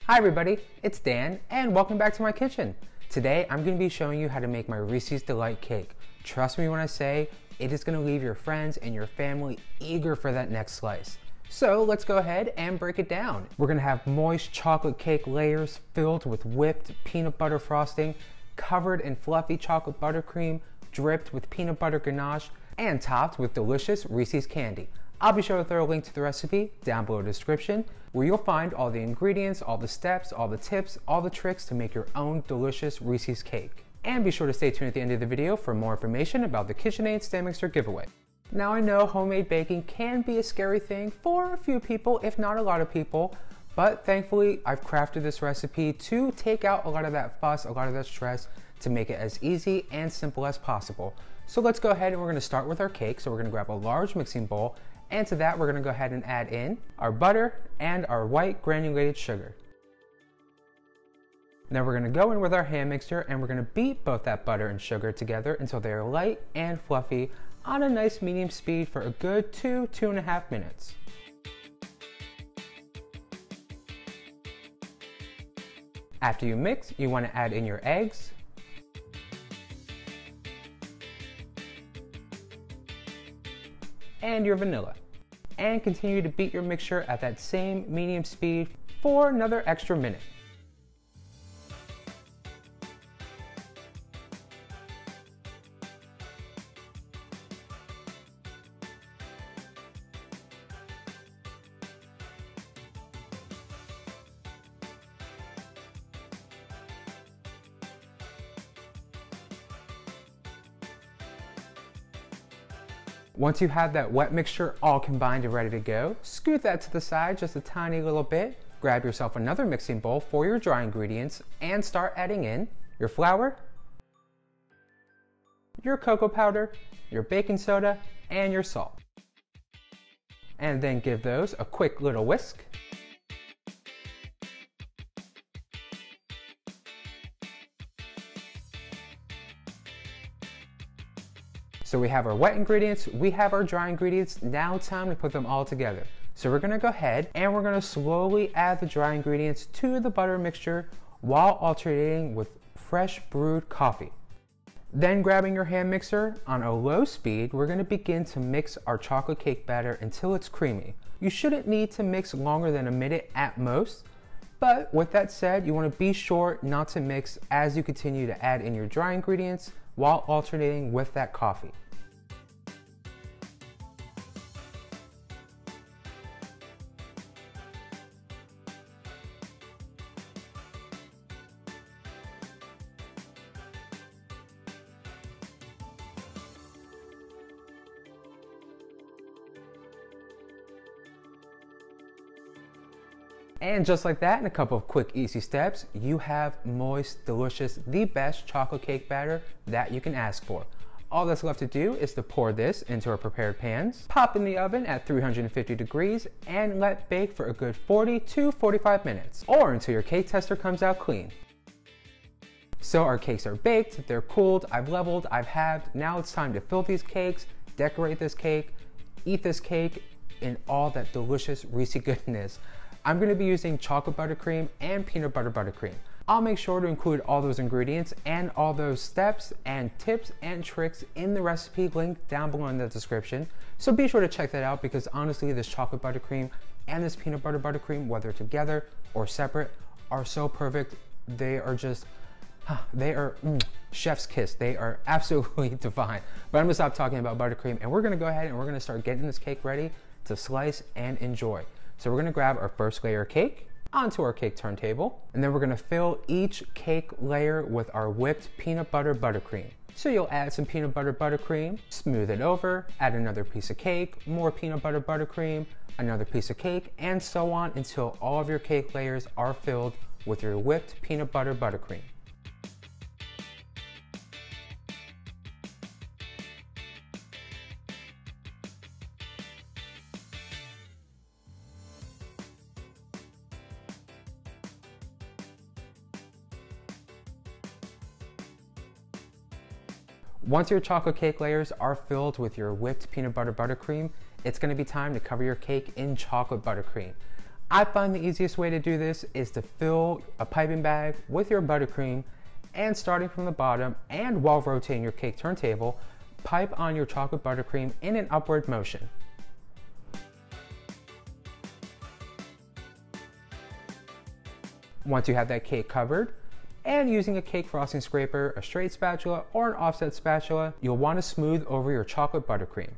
Hi everybody, it's Dan and welcome back to my kitchen. Today I'm going to be showing you how to make my Reese's Delight cake. Trust me when I say it is going to leave your friends and your family eager for that next slice. So let's go ahead and break it down. We're going to have moist chocolate cake layers filled with whipped peanut butter frosting, covered in fluffy chocolate buttercream, dripped with peanut butter ganache, and topped with delicious Reese's candy. I'll be sure to throw a link to the recipe down below the description, where you'll find all the ingredients, all the steps, all the tips, all the tricks to make your own delicious Reese's cake. And be sure to stay tuned at the end of the video for more information about the KitchenAid stand mixer giveaway. Now I know homemade baking can be a scary thing for a few people, if not a lot of people, but thankfully I've crafted this recipe to take out a lot of that fuss, a lot of that stress, to make it as easy and simple as possible. So let's go ahead and we're going to start with our cake. So we're going to grab a large mixing bowl, and to that we're going to go ahead and add in our butter and our white granulated sugar. Now we're going to go in with our hand mixer and we're going to beat both that butter and sugar together until they are light and fluffy on a nice medium speed for a good 2–2.5 minutes. After you mix, you want to add in your eggs, and your vanilla, and continue to beat your mixture at that same medium speed for another extra minute. Once you have that wet mixture all combined and ready to go, scoot that to the side just a tiny little bit, grab yourself another mixing bowl for your dry ingredients, and start adding in your flour, your cocoa powder, your baking soda, and your salt. And then give those a quick little whisk. So we have our wet ingredients, we have our dry ingredients, now it's time to put them all together. So we're gonna go ahead and we're gonna slowly add the dry ingredients to the butter mixture while alternating with fresh brewed coffee. Then grabbing your hand mixer on a low speed, we're gonna begin to mix our chocolate cake batter until it's creamy. You shouldn't need to mix longer than a minute at most, but with that said, you wanna be sure not to mix as you continue to add in your dry ingredients while alternating with that coffee. And just like that, in a couple of quick, easy steps, you have moist, delicious, the best chocolate cake batter that you can ask for. All that's left to do is to pour this into our prepared pans, pop in the oven at 350 degrees, and let bake for a good 40 to 45 minutes, or until your cake tester comes out clean. So our cakes are baked, they're cooled, I've leveled, I've halved. Now it's time to fill these cakes, decorate this cake, eat this cake in all that delicious Reese's goodness. I'm going to be using chocolate buttercream and peanut butter buttercream. I'll make sure to include all those ingredients and all those steps and tips and tricks in the recipe link down below in the description. So be sure to check that out, because honestly this chocolate buttercream and this peanut butter buttercream, whether together or separate, are so perfect. They are just, they are chef's kiss. They are absolutely divine. But I'm going to stop talking about buttercream and we're going to go ahead and we're going to start getting this cake ready to slice and enjoy. So we're gonna grab our first layer of cake onto our cake turntable, and then we're gonna fill each cake layer with our whipped peanut butter buttercream. So you'll add some peanut butter buttercream, smooth it over, add another piece of cake, more peanut butter buttercream, another piece of cake, and so on until all of your cake layers are filled with your whipped peanut butter buttercream. Once your chocolate cake layers are filled with your whipped peanut butter buttercream, it's going to be time to cover your cake in chocolate buttercream. I find the easiest way to do this is to fill a piping bag with your buttercream and starting from the bottom and while rotating your cake turntable, pipe on your chocolate buttercream in an upward motion. Once you have that cake covered, and using a cake frosting scraper, a straight spatula, or an offset spatula, you'll want to smooth over your chocolate buttercream.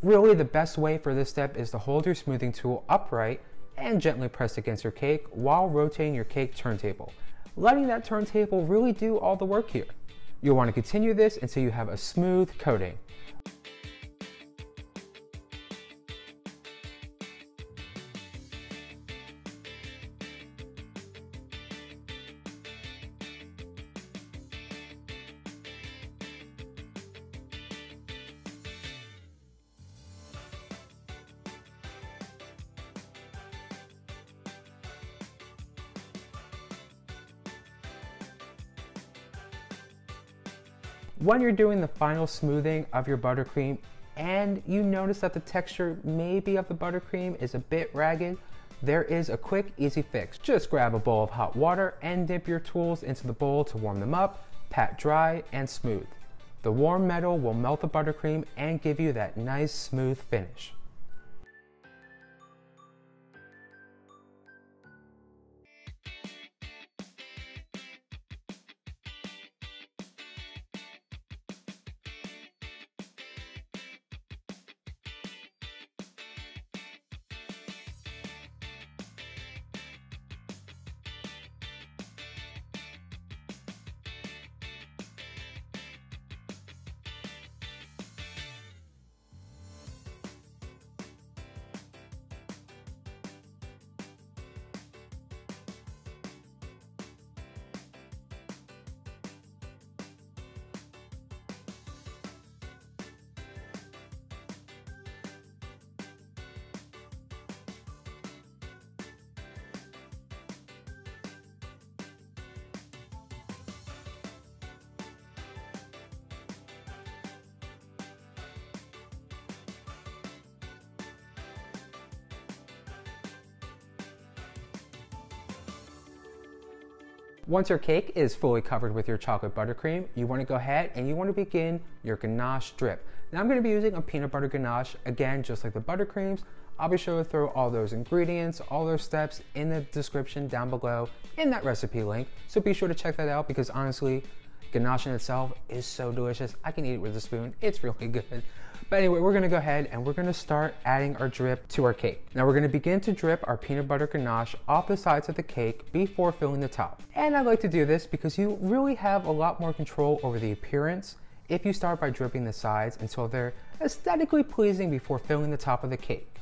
Really, the best way for this step is to hold your smoothing tool upright and gently press against your cake while rotating your cake turntable, letting that turntable really do all the work here. You'll want to continue this until you have a smooth coating. When you're doing the final smoothing of your buttercream and you notice that the texture maybe of the buttercream is a bit ragged, there is a quick, easy fix. Just grab a bowl of hot water and dip your tools into the bowl to warm them up, pat dry, and smooth. The warm metal will melt the buttercream and give you that nice, smooth finish. Once your cake is fully covered with your chocolate buttercream, you want to go ahead and you want to begin your ganache drip. Now I'm going to be using a peanut butter ganache, again, just like the buttercreams. I'll be sure to throw all those ingredients, all those steps in the description down below in that recipe link. So be sure to check that out because honestly, ganache in itself is so delicious. I can eat it with a spoon. It's really good. But anyway, we're gonna go ahead and we're gonna start adding our drip to our cake. Now we're gonna begin to drip our peanut butter ganache off the sides of the cake before filling the top. And I like to do this because you really have a lot more control over the appearance if you start by dripping the sides until they're aesthetically pleasing before filling the top of the cake.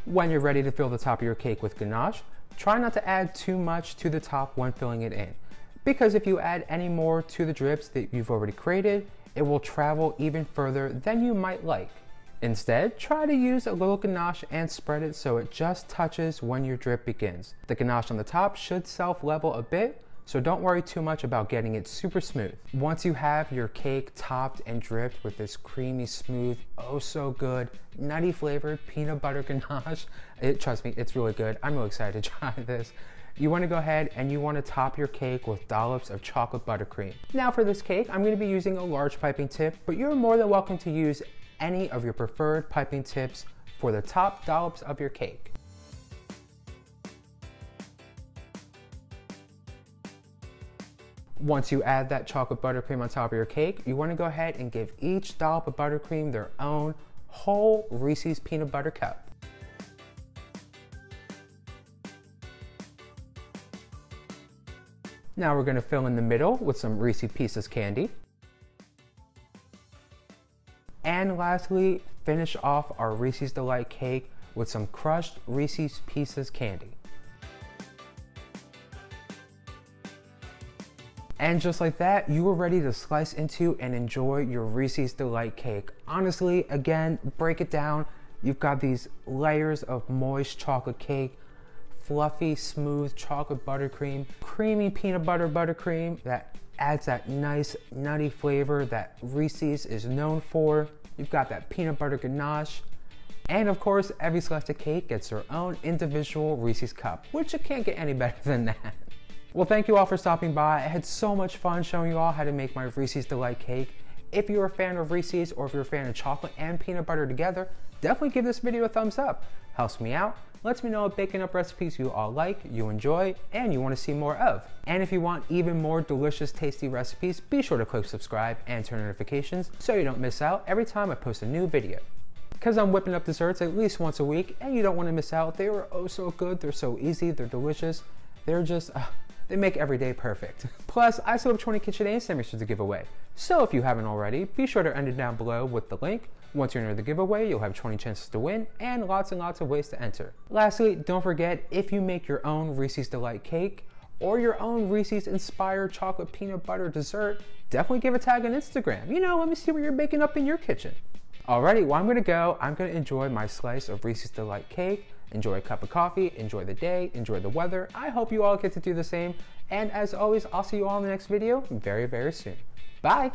When you're ready to fill the top of your cake with ganache, try not to add too much to the top when filling it in, because if you add any more to the drips that you've already created, it will travel even further than you might like. Instead, try to use a little ganache and spread it so it just touches when your drip begins. The ganache on the top should self-level a bit, so don't worry too much about getting it super smooth. Once you have your cake topped and dripped with this creamy, smooth, oh so good, nutty flavored peanut butter ganache, trust me, it's really good. I'm really excited to try this. You want to go ahead and you want to top your cake with dollops of chocolate buttercream. Now for this cake, I'm going to be using a large piping tip, but you're more than welcome to use any of your preferred piping tips for the top dollops of your cake. Once you add that chocolate buttercream on top of your cake, you want to go ahead and give each dollop of buttercream their own whole Reese's peanut butter cup. Now we're going to fill in the middle with some Reese's Pieces candy. And lastly, finish off our Reese's Delight cake with some crushed Reese's Pieces candy. And just like that, you are ready to slice into and enjoy your Reese's Delight cake. Honestly, again, break it down. You've got these layers of moist chocolate cake, fluffy, smooth chocolate buttercream, creamy peanut butter buttercream that adds that nice nutty flavor that Reese's is known for. You've got that peanut butter ganache. And of course, every slice of cake gets their own individual Reese's cup, which it can't get any better than that. Well, thank you all for stopping by. I had so much fun showing you all how to make my Reese's Delight cake. If you're a fan of Reese's or if you're a fan of chocolate and peanut butter together, definitely give this video a thumbs up. Helps me out, lets me know what baking up recipes you all like, you enjoy, and you want to see more of. And if you want even more delicious, tasty recipes, be sure to click subscribe and turn notifications so you don't miss out every time I post a new video. Because I'm whipping up desserts at least once a week and you don't want to miss out. They are oh so good, they're so easy, they're delicious, they're just, they make every day perfect. Plus, I still have 20 KitchenAid sandwiches to give away. So if you haven't already, be sure to enter down below with the link. Once you enter the giveaway, you'll have 20 chances to win and lots of ways to enter. Lastly, don't forget, if you make your own Reese's Delight cake or your own Reese's inspired chocolate peanut butter dessert, definitely give a tag on Instagram. You know, let me see what you're baking up in your kitchen. Alrighty, well I'm gonna go. I'm gonna enjoy my slice of Reese's Delight cake, enjoy a cup of coffee, enjoy the day, enjoy the weather. I hope you all get to do the same. And as always, I'll see you all in the next video very soon. Bye.